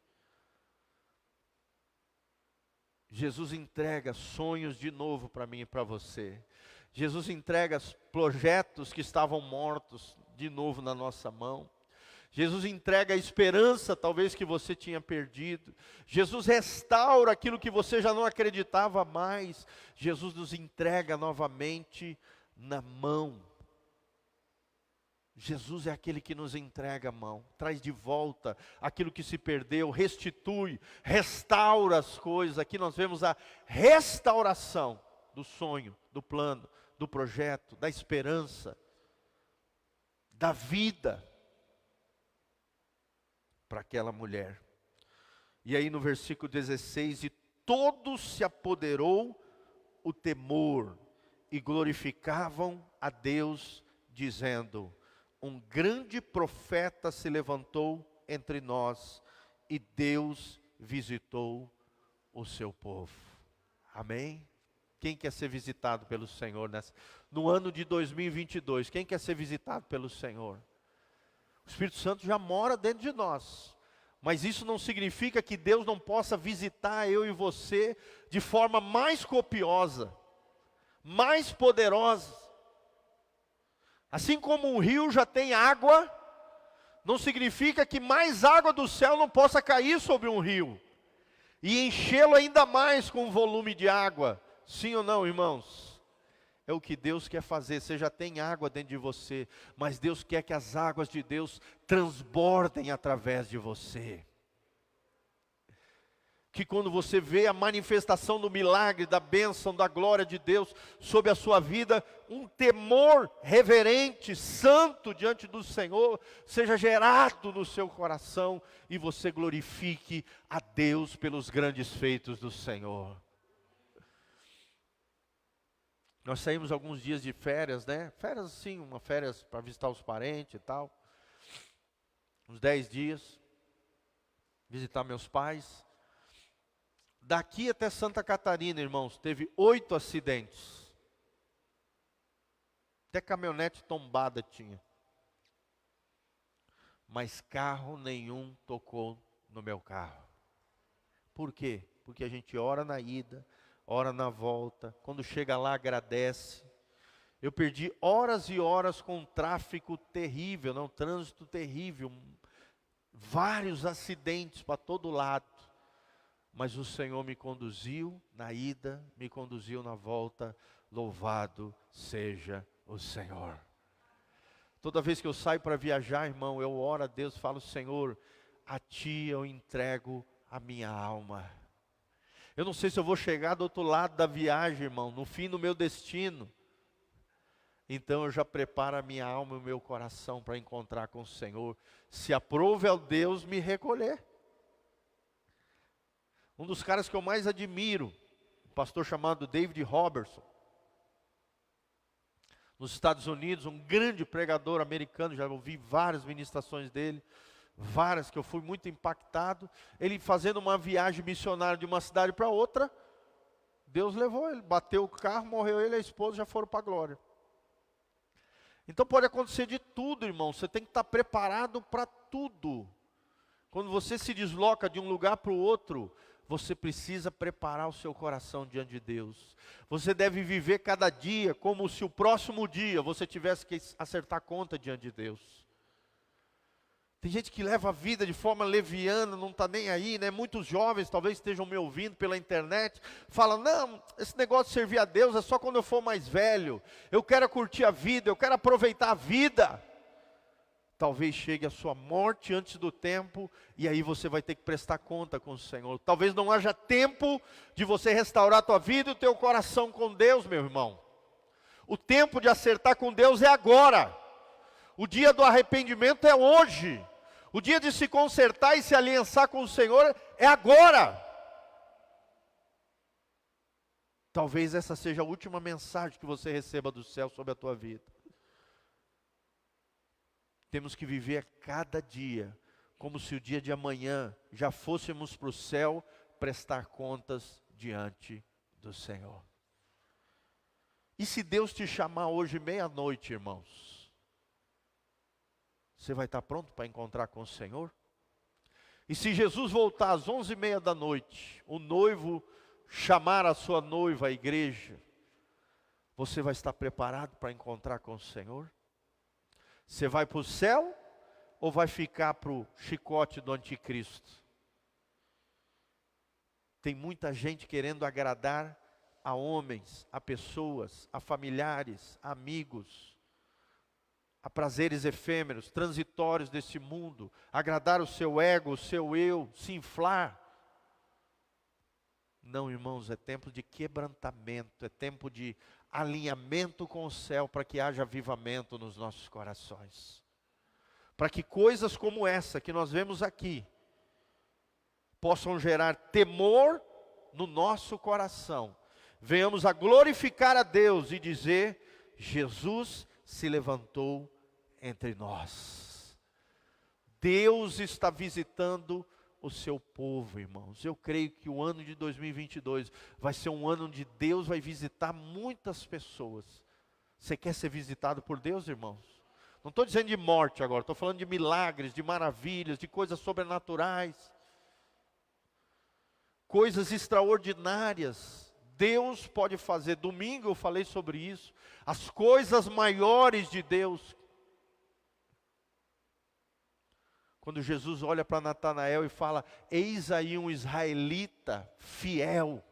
S1: Jesus entrega sonhos de novo para mim e para você. Jesus entrega projetos que estavam mortos de novo na nossa mão. Jesus entrega a esperança, talvez, que você tinha perdido. Jesus restaura aquilo que você já não acreditava mais. Jesus nos entrega novamente na mão. Jesus é aquele que nos entrega a mão, traz de volta aquilo que se perdeu, restitui, restaura as coisas. Aqui nós vemos a restauração do sonho, do plano, do projeto, da esperança, da vida para aquela mulher. E aí no versículo 16, e todos se apoderou o temor e glorificavam a Deus, dizendo: um grande profeta se levantou entre nós e Deus visitou o seu povo. Amém? Quem quer ser visitado pelo Senhor no ano de 2022? Quem quer ser visitado pelo Senhor? O Espírito Santo já mora dentro de nós. Mas isso não significa que Deus não possa visitar eu e você de forma mais copiosa, mais poderosa. Assim como um rio já tem água, não significa que mais água do céu não possa cair sobre um rio e enchê-lo ainda mais com o volume de água. Sim ou não, irmãos? É o que Deus quer fazer. Você já tem água dentro de você, mas Deus quer que as águas de Deus transbordem através de você. Que quando você vê a manifestação do milagre, da bênção, da glória de Deus sobre a sua vida, um temor reverente, santo diante do Senhor, seja gerado no seu coração e você glorifique a Deus pelos grandes feitos do Senhor. Nós saímos alguns dias de férias, né? Férias sim, uma férias para visitar os parentes e tal. Uns 10 dias. Visitar meus pais. Daqui até Santa Catarina, irmãos, teve 8 acidentes. Até caminhonete tombada tinha. Mas carro nenhum tocou no meu carro. Por quê? Porque a gente ora na ida, ora na volta, quando chega lá agradece. Eu perdi horas e horas com um tráfego terrível, um trânsito terrível, vários acidentes para todo lado. Mas o Senhor me conduziu na ida, me conduziu na volta. Louvado seja o Senhor. Toda vez que eu saio para viajar, irmão, eu oro a Deus e falo: Senhor, a Ti eu entrego a minha alma. Eu não sei se eu vou chegar do outro lado da viagem, irmão, no fim do meu destino. Então eu já preparo a minha alma e o meu coração para encontrar com o Senhor. Se aprove ao Deus me recolher. Um dos caras que eu mais admiro, um pastor chamado David Robertson, nos Estados Unidos, um grande pregador americano, já ouvi várias ministrações dele, várias que eu fui muito impactado. Ele fazendo uma viagem missionária de uma cidade para outra, Deus levou ele, bateu o carro, morreu ele e a esposa, já foram para a glória. Então pode acontecer de tudo, irmão, você tem que estar preparado para tudo. Quando você se desloca de um lugar para o outro, você precisa preparar o seu coração diante de Deus. Você deve viver cada dia como se o próximo dia você tivesse que acertar conta diante de Deus. Tem gente que leva a vida de forma leviana, não está nem aí, né? Muitos jovens talvez estejam me ouvindo pela internet, falam: não, esse negócio de servir a Deus é só quando eu for mais velho. Eu quero curtir a vida, eu quero aproveitar a vida. Talvez chegue a sua morte antes do tempo, e aí você vai ter que prestar conta com o Senhor. Talvez não haja tempo de você restaurar a tua vida e o teu coração com Deus, meu irmão. O tempo de acertar com Deus é agora. O dia do arrependimento é hoje. O dia de se consertar e se aliançar com o Senhor é agora. Talvez essa seja a última mensagem que você receba do céu sobre a tua vida. Temos que viver cada dia como se o dia de amanhã já fôssemos para o céu prestar contas diante do Senhor. E se Deus te chamar hoje meia-noite, irmãos, você vai estar pronto para encontrar com o Senhor? E se Jesus voltar às 11h30 da noite, o noivo chamar a sua noiva à igreja, você vai estar preparado para encontrar com o Senhor? Você vai para o céu ou vai ficar para o chicote do anticristo? Tem muita gente querendo agradar a homens, a pessoas, a familiares, a amigos. a prazeres efêmeros, transitórios desse mundo, agradar o seu ego, o seu eu, se inflar. Não, irmãos, é tempo de quebrantamento, é tempo de alinhamento com o céu, para que haja avivamento nos nossos corações. Para que coisas como essa que nós vemos aqui, possam gerar temor no nosso coração. Venhamos a glorificar a Deus e dizer: Jesus se levantou entre nós. Deus está visitando o seu povo, irmãos. Eu creio que o ano de 2022 vai ser um ano onde Deus vai visitar muitas pessoas. Você quer ser visitado por Deus, irmãos? Não estou dizendo de morte agora, estou falando de milagres, de maravilhas, de coisas sobrenaturais. Coisas extraordinárias. Deus pode fazer. Domingo eu falei sobre isso. As coisas maiores de Deus. Quando Jesus olha para Natanael e fala: eis aí um israelita fiel,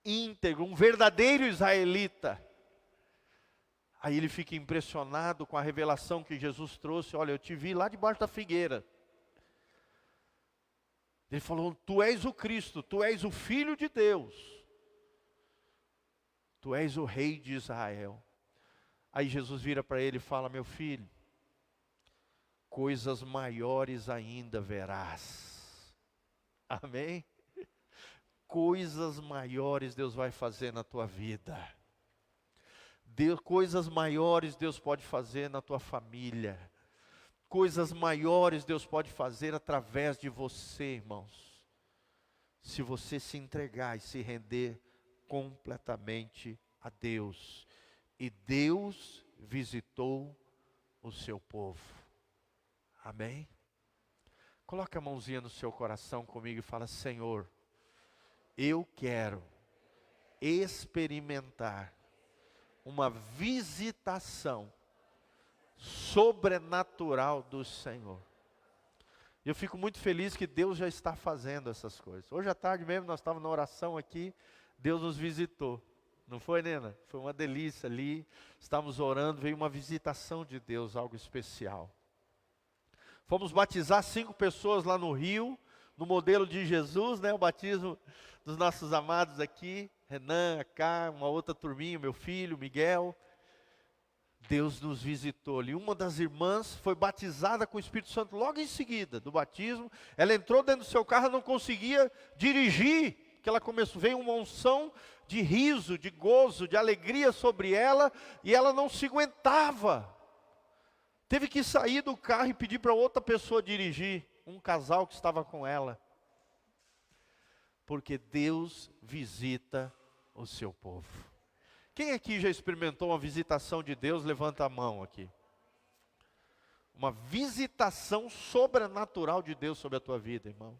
S1: íntegro, um verdadeiro israelita. Aí ele fica impressionado com a revelação que Jesus trouxe. Olha, eu te vi lá debaixo da figueira. Ele falou: tu és o Cristo, tu és o Filho de Deus. Tu és o Rei de Israel. Aí Jesus vira para ele e fala: meu filho, coisas maiores ainda verás. Amém? Coisas maiores Deus vai fazer na tua vida. Coisas maiores Deus pode fazer na tua família. Coisas maiores Deus pode fazer através de você, irmãos. Se você se entregar e se render completamente a Deus. E Deus visitou o seu povo. Amém? Coloque a mãozinha no seu coração comigo e fala: Senhor, eu quero experimentar uma visitação sobrenatural do Senhor. Eu fico muito feliz que Deus já está fazendo essas coisas. Hoje à tarde mesmo nós estávamos na oração aqui, Deus nos visitou. Não foi, Nena? Foi uma delícia ali, estávamos orando, veio uma visitação de Deus, algo especial. Fomos batizar 5 pessoas lá no Rio, no modelo de Jesus, né? O batismo dos nossos amados aqui, Renan, cá, uma outra turminha, meu filho, Miguel. Deus nos visitou ali. Uma das irmãs foi batizada com o Espírito Santo logo em seguida do batismo. Ela entrou dentro do seu carro, não conseguia dirigir, que ela começou, veio uma unção de riso, de gozo, de alegria sobre ela, e ela não se aguentava. Teve que sair do carro e pedir para outra pessoa dirigir, um casal que estava com ela. Porque Deus visita o seu povo. Quem aqui já experimentou uma visitação de Deus? Levanta a mão aqui. Uma visitação sobrenatural de Deus sobre a tua vida, irmão.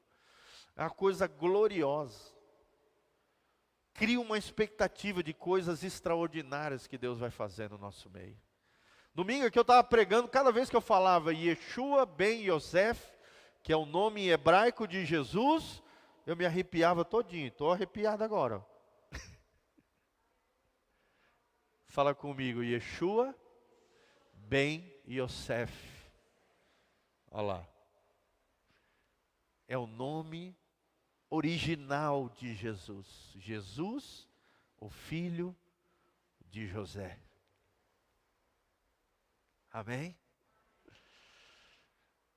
S1: É uma coisa gloriosa. Cria uma expectativa de coisas extraordinárias que Deus vai fazer no nosso meio. Domingo aqui eu estava pregando, cada vez que eu falava Yeshua ben Yosef, que é o nome hebraico de Jesus, eu me arrepiava todinho. Estou arrepiado agora. Ó. Fala comigo, Yeshua ben Yosef. Olha lá. É o nome original de Jesus. Jesus, o filho de José. Amém?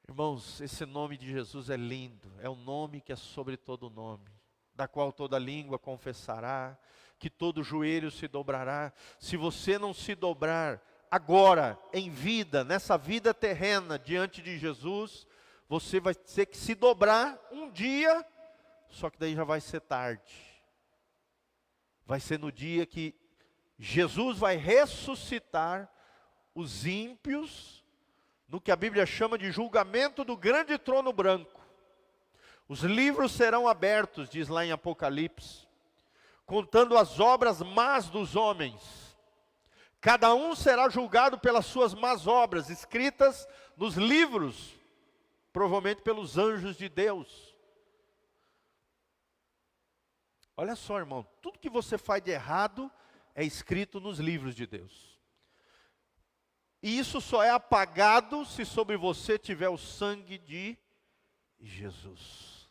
S1: Irmãos, esse nome de Jesus é lindo. É um nome que é sobre todo nome, da qual toda língua confessará, que todo joelho se dobrará. Se você não se dobrar agora, em vida, nessa vida terrena, diante de Jesus, você vai ter que se dobrar um dia, só que daí já vai ser tarde. Vai ser no dia que Jesus vai ressuscitar os ímpios, no que a Bíblia chama de julgamento do grande trono branco. Os livros serão abertos, diz lá em Apocalipse, contando as obras más dos homens. Cada um será julgado pelas suas más obras, escritas nos livros, provavelmente pelos anjos de Deus. Olha só, irmão, tudo que você faz de errado é escrito nos livros de Deus. E isso só é apagado se sobre você tiver o sangue de Jesus.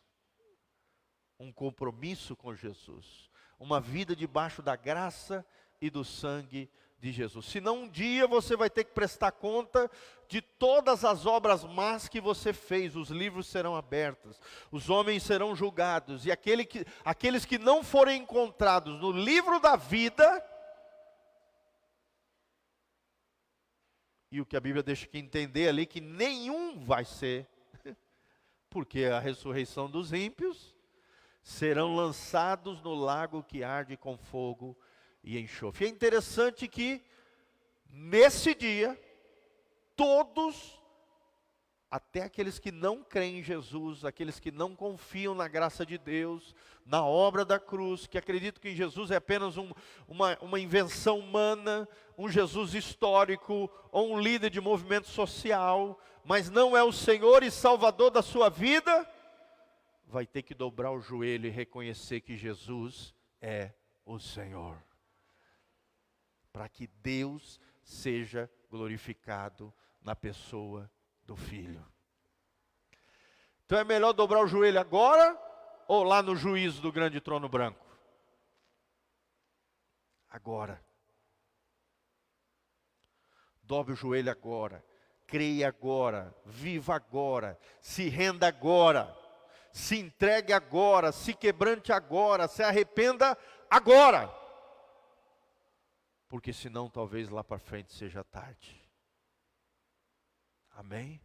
S1: Um compromisso com Jesus. Uma vida debaixo da graça e do sangue de Jesus. Senão um dia você vai ter que prestar conta de todas as obras más que você fez. Os livros serão abertos, os homens serão julgados, e aqueles que não forem encontrados no livro da vida, e o que a Bíblia deixa que entender ali, que nenhum vai ser, porque a ressurreição dos ímpios, serão lançados no lago que arde com fogo e enxofre. É interessante que, nesse dia, todos, até aqueles que não creem em Jesus, aqueles que não confiam na graça de Deus, na obra da cruz, que acreditam que Jesus é apenas uma invenção humana, um Jesus histórico, ou um líder de movimento social, mas não é o Senhor e Salvador da sua vida, vai ter que dobrar o joelho e reconhecer que Jesus é o Senhor, para que Deus seja glorificado na pessoa do Filho. Então é melhor dobrar o joelho agora, ou lá no juízo do grande trono branco? Agora. Dobre o joelho agora, creia agora, viva agora, se renda agora, se entregue agora, se quebrante agora, se arrependa agora. Porque senão talvez lá para frente seja tarde. Amém?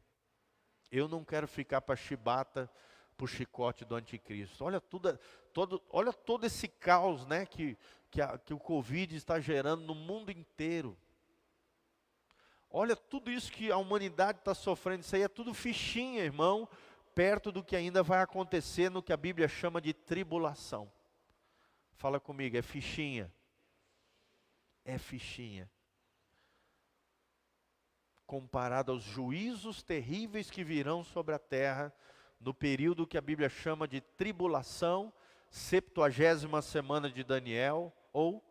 S1: Eu não quero ficar para chibata, para o chicote do anticristo. Olha olha todo esse caos, né, que o Covid está gerando no mundo inteiro. Olha tudo isso que a humanidade está sofrendo. Isso aí é tudo fichinha, irmão, perto do que ainda vai acontecer no que a Bíblia chama de tribulação. Fala comigo, é fichinha. É fichinha. Comparado aos juízos terríveis que virão sobre a terra, no período que a Bíblia chama de tribulação, 70ª semana de Daniel, ou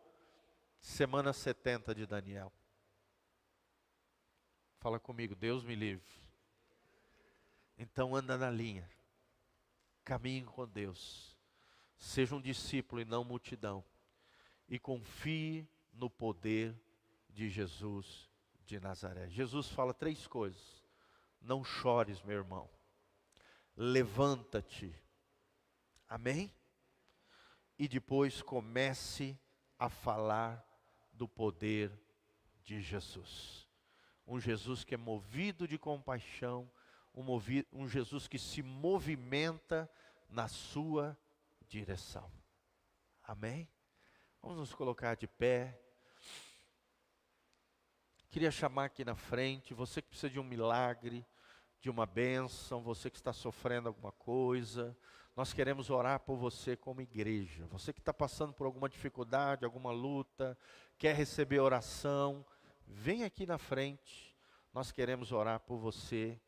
S1: semana 70 de Daniel. Fala comigo, Deus me livre. Então anda na linha, caminhe com Deus, seja um discípulo e não multidão, e confie no poder de Jesus de Nazaré. Jesus fala 3 coisas: não chores, meu irmão, levanta-te, amém? E depois comece a falar do poder de Jesus. Um Jesus que é movido de compaixão, um Jesus que se movimenta na sua direção. Amém? Vamos nos colocar de pé. Queria chamar aqui na frente, você que precisa de um milagre, de uma bênção, você que está sofrendo alguma coisa, nós queremos orar por você como igreja. Você que está passando por alguma dificuldade, alguma luta, quer receber oração, vem aqui na frente, nós queremos orar por você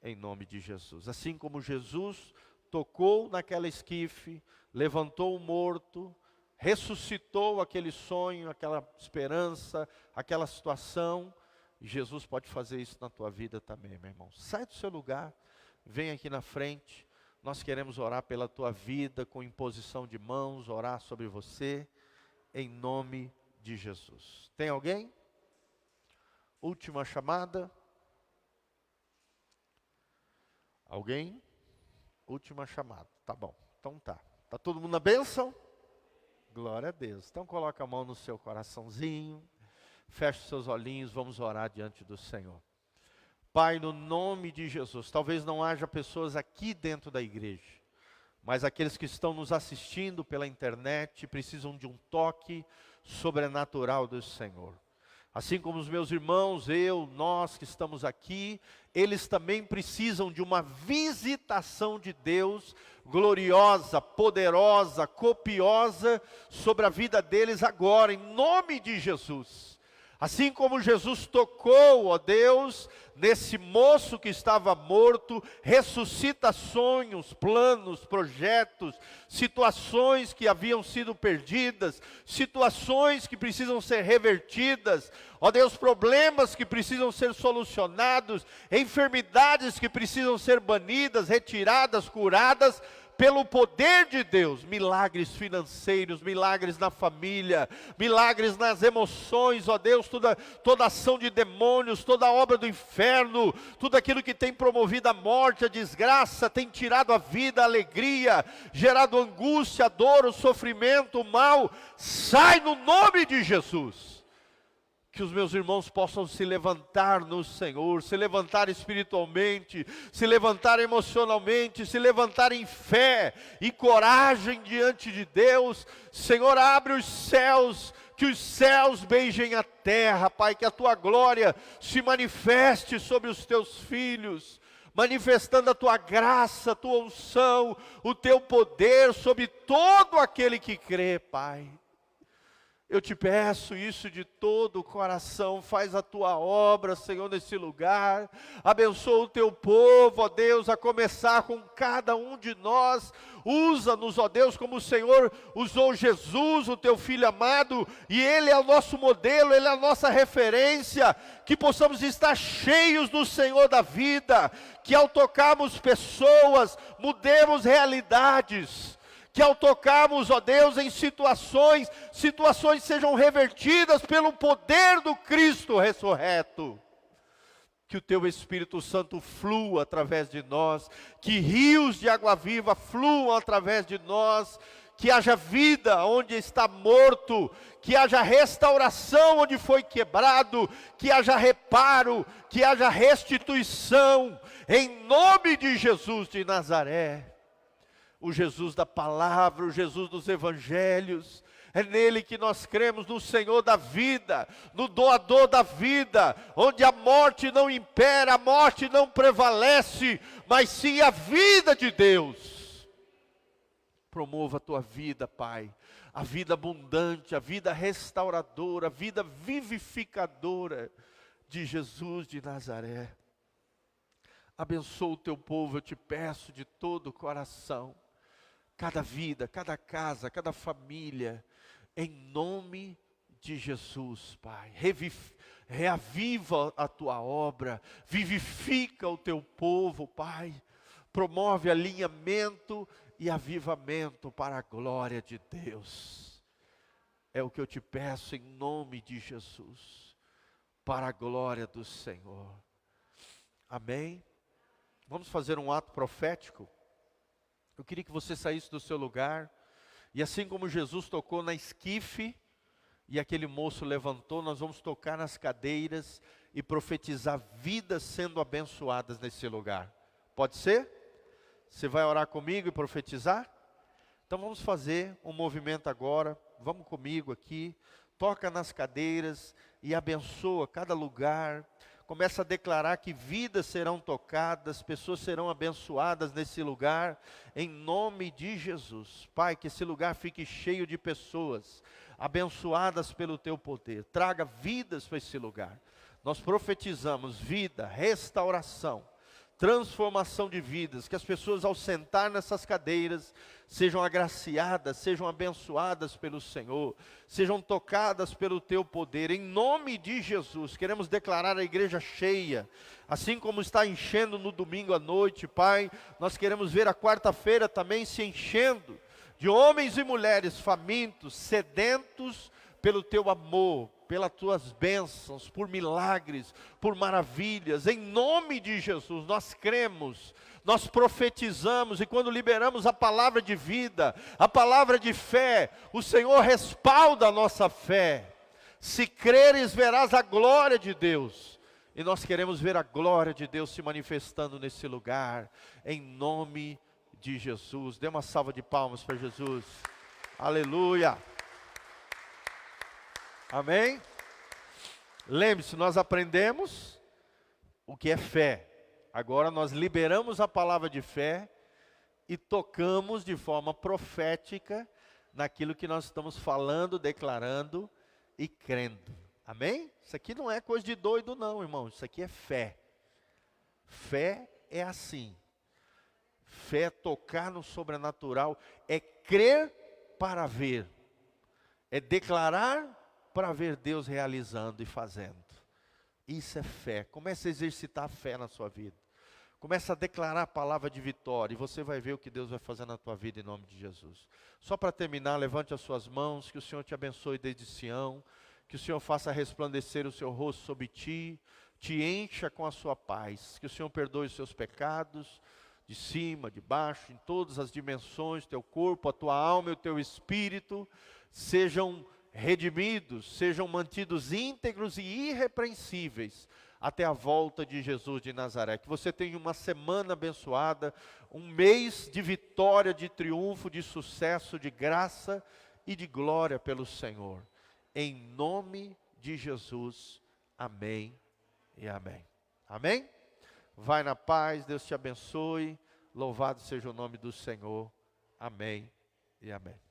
S1: em nome de Jesus. Assim como Jesus tocou naquela esquife, levantou o morto, ressuscitou aquele sonho, aquela esperança, aquela situação, Jesus pode fazer isso na tua vida também, meu irmão. Sai do seu lugar, vem aqui na frente, nós queremos orar pela tua vida, com imposição de mãos, orar sobre você, em nome de Jesus. Tem alguém? Última chamada. Alguém? Última chamada. Tá bom. Então tá. Tá todo mundo na bênção? Glória a Deus. Então coloca a mão no seu coraçãozinho. Feche os seus olhinhos. Vamos orar diante do Senhor. Pai, no nome de Jesus. Talvez não haja pessoas aqui dentro da igreja, mas aqueles que estão nos assistindo pela internet precisam de um toque sobrenatural do Senhor. Assim como os meus irmãos, nós que estamos aqui, eles também precisam de uma visitação de Deus gloriosa, poderosa, copiosa sobre a vida deles agora, em nome de Jesus. Assim como Jesus tocou, ó Deus, nesse moço que estava morto, ressuscita sonhos, planos, projetos, situações que haviam sido perdidas, situações que precisam ser revertidas, ó Deus, problemas que precisam ser solucionados, enfermidades que precisam ser banidas, retiradas, curadas, pelo poder de Deus, milagres financeiros, milagres na família, milagres nas emoções, ó Deus, toda ação de demônios, toda obra do inferno, tudo aquilo que tem promovido a morte, a desgraça, tem tirado a vida, a alegria, gerado angústia, a dor, o sofrimento, o mal, sai no nome de Jesus. Que os meus irmãos possam se levantar no Senhor, se levantar espiritualmente, se levantar emocionalmente, se levantar em fé e coragem diante de Deus. Senhor, abre os céus, que os céus beijem a terra, Pai, que a Tua glória se manifeste sobre os Teus filhos, manifestando a Tua graça, a Tua unção, o Teu poder sobre todo aquele que crê, Pai. Eu te peço isso de todo o coração, faz a Tua obra, Senhor, nesse lugar, abençoa o Teu povo, ó Deus, a começar com cada um de nós, usa-nos, ó Deus, como o Senhor usou Jesus, o Teu Filho amado, e Ele é o nosso modelo, Ele é a nossa referência, que possamos estar cheios do Senhor da vida, que ao tocarmos pessoas, mudemos realidades, que ao tocarmos, ó Deus, em situações sejam revertidas pelo poder do Cristo ressurreto. Que o Teu Espírito Santo flua através de nós, que rios de água viva fluam através de nós, que haja vida onde está morto, que haja restauração onde foi quebrado, que haja reparo, que haja restituição, em nome de Jesus de Nazaré. O Jesus da palavra, o Jesus dos evangelhos, é nele que nós cremos, no Senhor da vida, no doador da vida, onde a morte não impera, a morte não prevalece, mas sim a vida de Deus. Promova a Tua vida, Pai, a vida abundante, a vida restauradora, a vida vivificadora de Jesus de Nazaré. Abençoa o Teu povo, eu te peço de todo o coração. Cada vida, cada casa, cada família, em nome de Jesus, Pai. Reaviva a Tua obra, vivifica o Teu povo, Pai. Promove alinhamento e avivamento para a glória de Deus. É o que eu te peço em nome de Jesus, para a glória do Senhor. Amém? Vamos fazer um ato profético? Eu queria que você saísse do seu lugar, e assim como Jesus tocou na esquife, e aquele moço levantou, nós vamos tocar nas cadeiras, e profetizar vidas sendo abençoadas nesse lugar. Pode ser? Você vai orar comigo e profetizar? Então vamos fazer um movimento agora, vamos comigo aqui, toca nas cadeiras, e abençoa cada lugar. Começa a declarar que vidas serão tocadas, pessoas serão abençoadas nesse lugar, em nome de Jesus. Pai, que esse lugar fique cheio de pessoas, abençoadas pelo Teu poder. Traga vidas para esse lugar. Nós profetizamos vida, restauração, transformação de vidas, que as pessoas ao sentar nessas cadeiras, sejam agraciadas, sejam abençoadas pelo Senhor, sejam tocadas pelo Teu poder, em nome de Jesus. Queremos declarar a igreja cheia, assim como está enchendo no domingo à noite, Pai, nós queremos ver a quarta-feira também se enchendo, de homens e mulheres famintos, sedentos pelo Teu amor, pelas Tuas bênçãos, por milagres, por maravilhas, em nome de Jesus. Nós cremos, nós profetizamos, e quando liberamos a palavra de vida, a palavra de fé, o Senhor respalda a nossa fé. Se creres, verás a glória de Deus, e nós queremos ver a glória de Deus se manifestando nesse lugar, em nome de Jesus. Dê uma salva de palmas para Jesus. Aleluia. Amém? Lembre-se, nós aprendemos o que é fé. Agora nós liberamos a palavra de fé e tocamos de forma profética naquilo que nós estamos falando, declarando e crendo. Amém? Isso aqui não é coisa de doido não, irmão. Isso aqui é fé. Fé é assim. Fé é tocar no sobrenatural, é crer para ver. É declarar para ver Deus realizando e fazendo. Isso é fé. Comece a exercitar a fé na sua vida. Comece a declarar a palavra de vitória e você vai ver o que Deus vai fazer na tua vida em nome de Jesus. Só para terminar, levante as suas mãos, que o Senhor te abençoe desde Sião, que o Senhor faça resplandecer o seu rosto sobre ti, te encha com a sua paz, que o Senhor perdoe os seus pecados, de cima, de baixo, em todas as dimensões, teu corpo, a tua alma e o teu espírito, sejam redimidos, sejam mantidos íntegros e irrepreensíveis, até a volta de Jesus de Nazaré. Que você tenha uma semana abençoada, um mês de vitória, de triunfo, de sucesso, de graça e de glória pelo Senhor. Em nome de Jesus, amém e amém. Amém? Vai na paz, Deus te abençoe, louvado seja o nome do Senhor. Amém e amém.